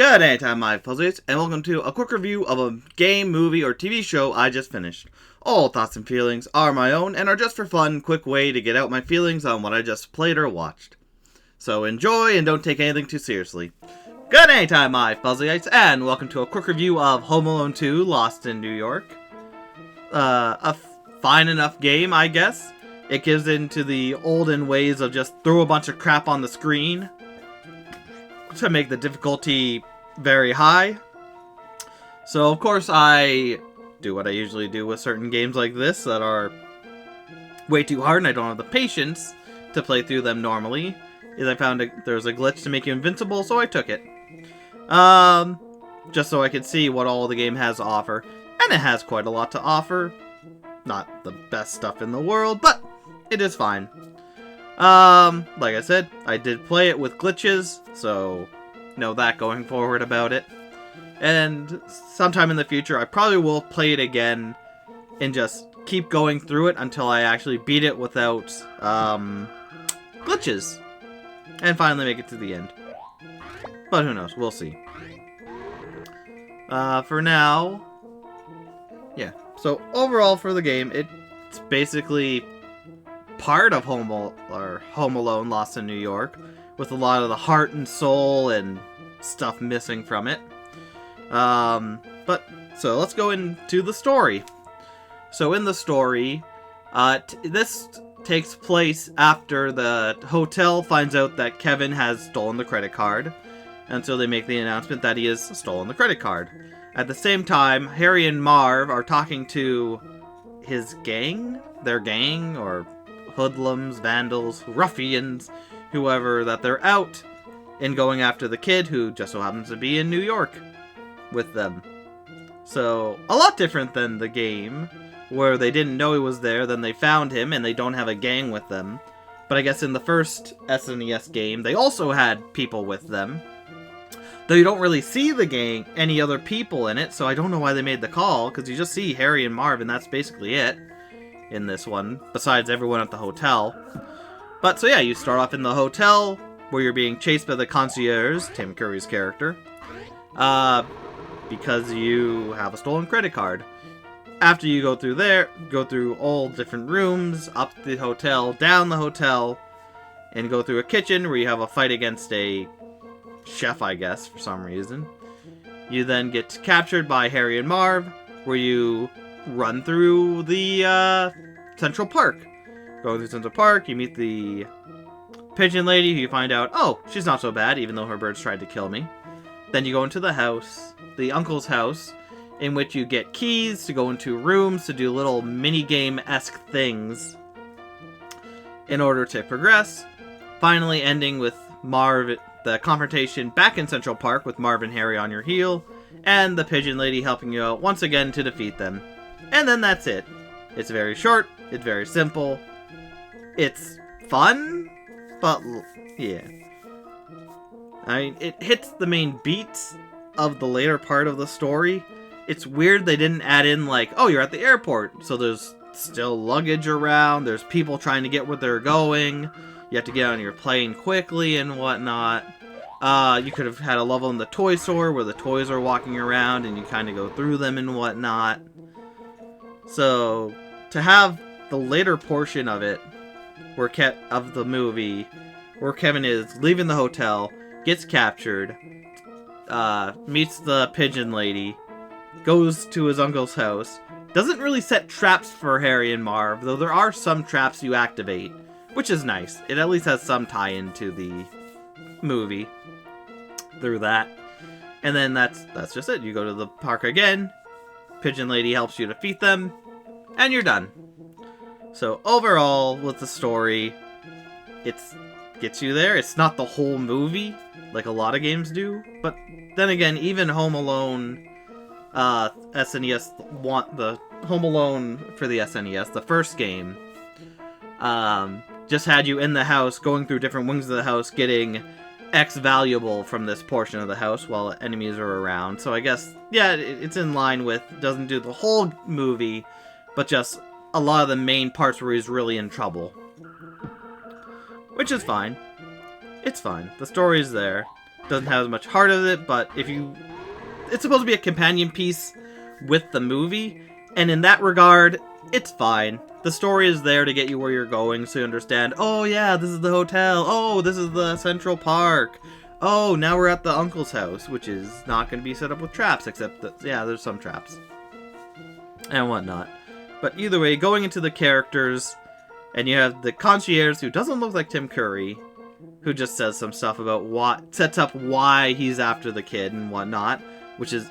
Good anytime, my fuzzies, and welcome to a quick review of a game, movie, or TV show I just finished. All thoughts and feelings are my own and are just for fun, quick way to get out my feelings on what I just played or watched. So enjoy and don't take anything too seriously. Good anytime, my fuzzyites, and welcome to a quick review of Home Alone 2: Lost in New York. A fine enough game, I guess. It gives into the olden ways of just throw a bunch of crap on the screen to make the difficulty very high. So of course I do what I usually do with certain games like this that are way too hard and I don't have the patience to play through them normally. Is I found there's a glitch to make you invincible, so I took it. Just so I could see what all the game has to offer. And it has quite a lot to offer. Not the best stuff in the world, but it is fine. Like I said, I did play it with glitches, so know that going forward about it. And sometime in the future, I probably will play it again and just keep going through it until I actually beat it without, glitches. And finally make it to the end. But who knows, we'll see. For now, yeah. So overall for the game, it's basically part of Home Alone Lost in New York, with a lot of the heart and soul and stuff missing from it. So let's go into the story. So in the story, this takes place after the hotel finds out that Kevin has stolen the credit card, and so they make the announcement that he has stolen the credit card. At the same time, Harry and Marv are talking to his gang, or hoodlums, vandals, ruffians, whoever, that they're out and going after the kid who just so happens to be in New York with them. So, a lot different than the game, where they didn't know he was there, then they found him, and they don't have a gang with them. But I guess in the first SNES game, they also had people with them. Though you don't really see the gang, any other people in it, so I don't know why they made the call, because you just see Harry and Marv, and that's basically it in this one, besides everyone at the hotel. But, so yeah, you start off in the hotel, where you're being chased by the concierge, Tim Curry's character, because you have a stolen credit card. After you go through there, go through all different rooms, up the hotel, down the hotel, and go through a kitchen where you have a fight against a chef, I guess, for some reason. You then get captured by Harry and Marv, where you run through the Central Park. Go through Central Park, you meet the pigeon lady, who you find out, oh, she's not so bad, even though her birds tried to kill me. Then you go into the house, the uncle's house, in which you get keys to go into rooms to do little mini-game-esque things in order to progress. Finally ending with Marv, the confrontation back in Central Park with Marv and Harry on your heel, and the pigeon lady helping you out once again to defeat them. And then that's it. It's very short, it's very simple, it's fun, but yeah. I mean, it hits the main beats of the later part of the story. It's weird they didn't add in, like, oh, you're at the airport, so there's still luggage around, there's people trying to get where they're going, you have to get on your plane quickly and whatnot. You could have had a level in the toy store where the toys are walking around and you kind of go through them and whatnot. So, to have the later portion of it, of the movie, where Kevin is leaving the hotel, gets captured, meets the pigeon lady, goes to his uncle's house, doesn't really set traps for Harry and Marv, though there are some traps you activate, which is nice. It at least has some tie-in to the movie through that. And then that's just it. You go to the park again, pigeon lady helps you defeat them, and you're done. So overall, with the story, it gets you there. It's not the whole movie, like a lot of games do, but then again, even Home Alone SNES, the Home Alone for the SNES, the first game, just had you in the house, going through different wings of the house, getting X valuable from this portion of the house while enemies are around. So I guess, yeah, it's in line with, doesn't do the whole movie, but just a lot of the main parts where he's really in trouble. Which is fine. It's fine. The story's there. Doesn't have as much heart of it, but it's supposed to be a companion piece with the movie, and in that regard, it's fine. The story is there to get you where you're going, so you understand, oh yeah, this is the hotel, oh, this is the Central Park, oh, now we're at the uncle's house, which is not going to be set up with traps, except that, yeah, there's some traps. And whatnot. But either way, going into the characters, and you have the concierge, who doesn't look like Tim Curry, who just says some stuff about sets up why he's after the kid and whatnot, which is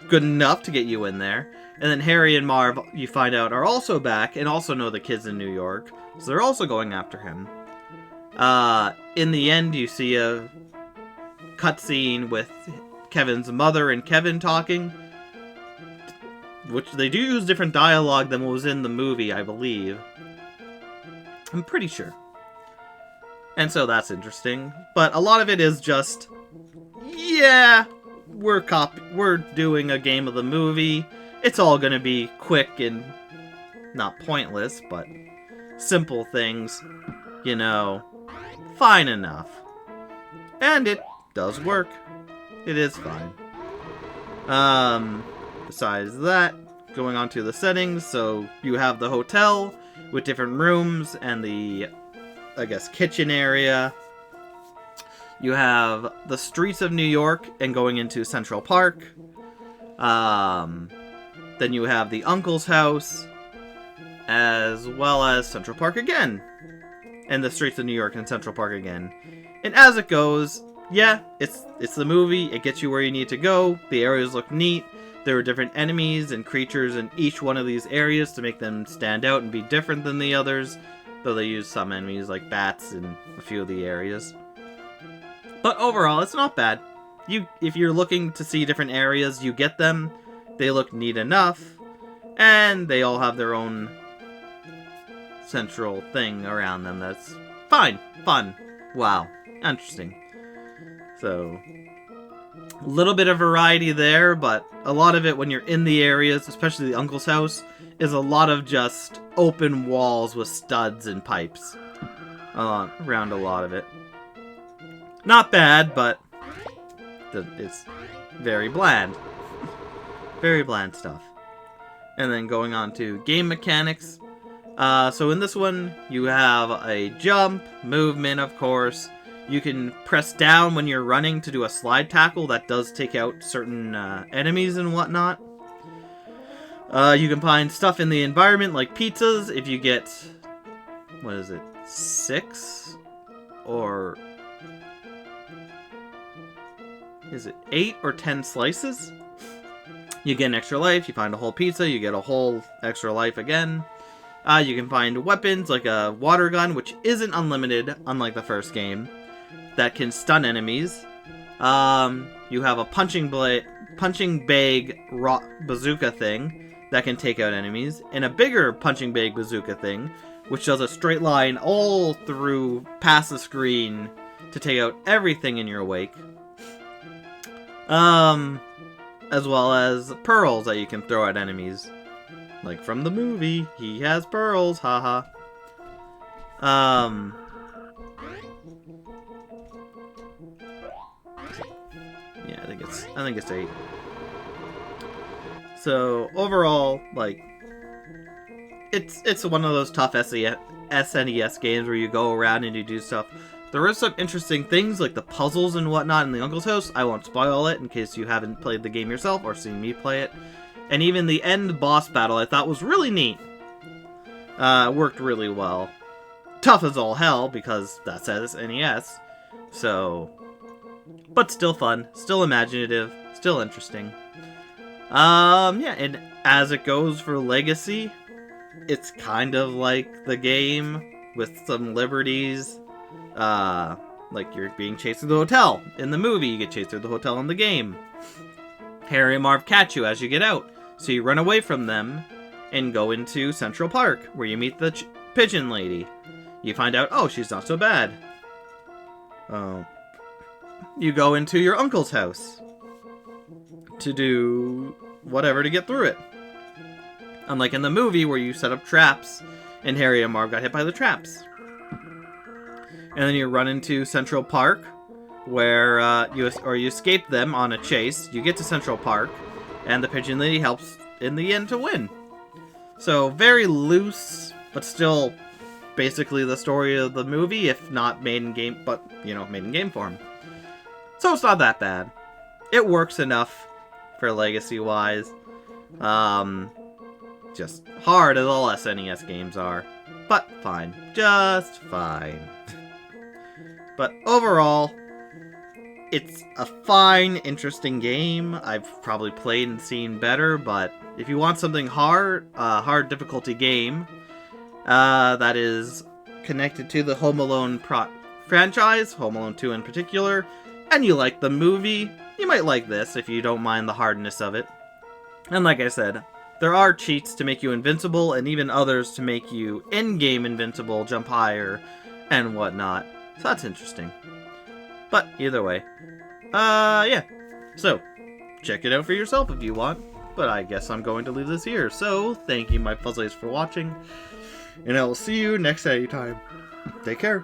good enough to get you in there. And then Harry and Marv, you find out, are also back, and also know the kid's in New York, so they're also going after him. In the end, you see a cutscene with Kevin's mother and Kevin talking, which they do use different dialogue than what was in the movie, I believe. I'm pretty sure. And so that's interesting. But a lot of it is just, yeah, we're doing a game of the movie. It's all gonna be quick and not pointless, but simple things, you know, fine enough. And it does work. It is fine. Besides that, going on to the settings, so you have the hotel with different rooms and the, I guess, kitchen area. You have the streets of New York and going into Central Park. Then you have the uncle's house, as well as Central Park again. And the streets of New York and Central Park again. And as it goes, yeah, it's the movie. It gets you where you need to go. The areas look neat. There are different enemies and creatures in each one of these areas to make them stand out and be different than the others. Though they use some enemies like bats in a few of the areas. But overall, it's not bad. If you're looking to see different areas, you get them. They look neat enough. And they all have their own central thing around them that's fine. Fun. Wow. Interesting. So, a little bit of variety there, but a lot of it when you're in the areas, especially the uncle's house, is a lot of just open walls with studs and pipes around a lot of it. Not bad, but it's very bland. Very bland stuff. And then going on to game mechanics. So in this one, you have a jump, movement, of course. You can press down when you're running to do a slide tackle. That does take out certain enemies and whatnot. You can find stuff in the environment like pizzas. If you get, what is it, 6? Or is it 8 or 10 slices? You get an extra life. You find a whole pizza. You get a whole extra life again. You can find weapons like a water gun, which isn't unlimited, unlike the first game, that can stun enemies. You have a punching bag bazooka thing that can take out enemies, and a bigger punching bag bazooka thing, which does a straight line all through past the screen to take out everything in your wake. As well as pearls that you can throw at enemies. Like from the movie, he has pearls, haha. Yeah, I think it's 8. So overall, like, it's one of those tough SNES games where you go around and you do stuff. There are some interesting things, like the puzzles and whatnot in the uncle's house. I won't spoil it in case you haven't played the game yourself or seen me play it. And even the end boss battle I thought was really neat. Worked really well. Tough as all hell, because that's SNES. So, but still fun, still imaginative, still interesting. Yeah, and as it goes for Legacy, it's kind of like the game with some liberties. Like you're being chased through the hotel. In the movie, you get chased through the hotel in the game. Harry and Marv catch you as you get out, so you run away from them and go into Central Park, where you meet the pigeon lady. You find out, oh, she's not so bad. You go into your uncle's house to do whatever to get through it. Unlike in the movie, where you set up traps, and Harry and Marv got hit by the traps. And then you run into Central Park, where you escape them on a chase. You get to Central Park, and the Pigeon Lady helps in the end to win. So very loose, but still basically the story of the movie, if not made in game, but made in game form. So it's not that bad. It works enough for legacy-wise. Just hard as all SNES games are, but fine, just fine. But overall, it's a fine, interesting game. I've probably played and seen better, but if you want something hard difficulty game that is connected to the Home Alone franchise, Home Alone 2 in particular, and you like the movie, you might like this if you don't mind the hardness of it. And like I said, there are cheats to make you invincible, and even others to make you in-game invincible, jump higher, and whatnot. So that's interesting. But either way, yeah. So, check it out for yourself if you want. But I guess I'm going to leave this here. So, thank you, my puzzlers, for watching. And I will see you next time. Take care.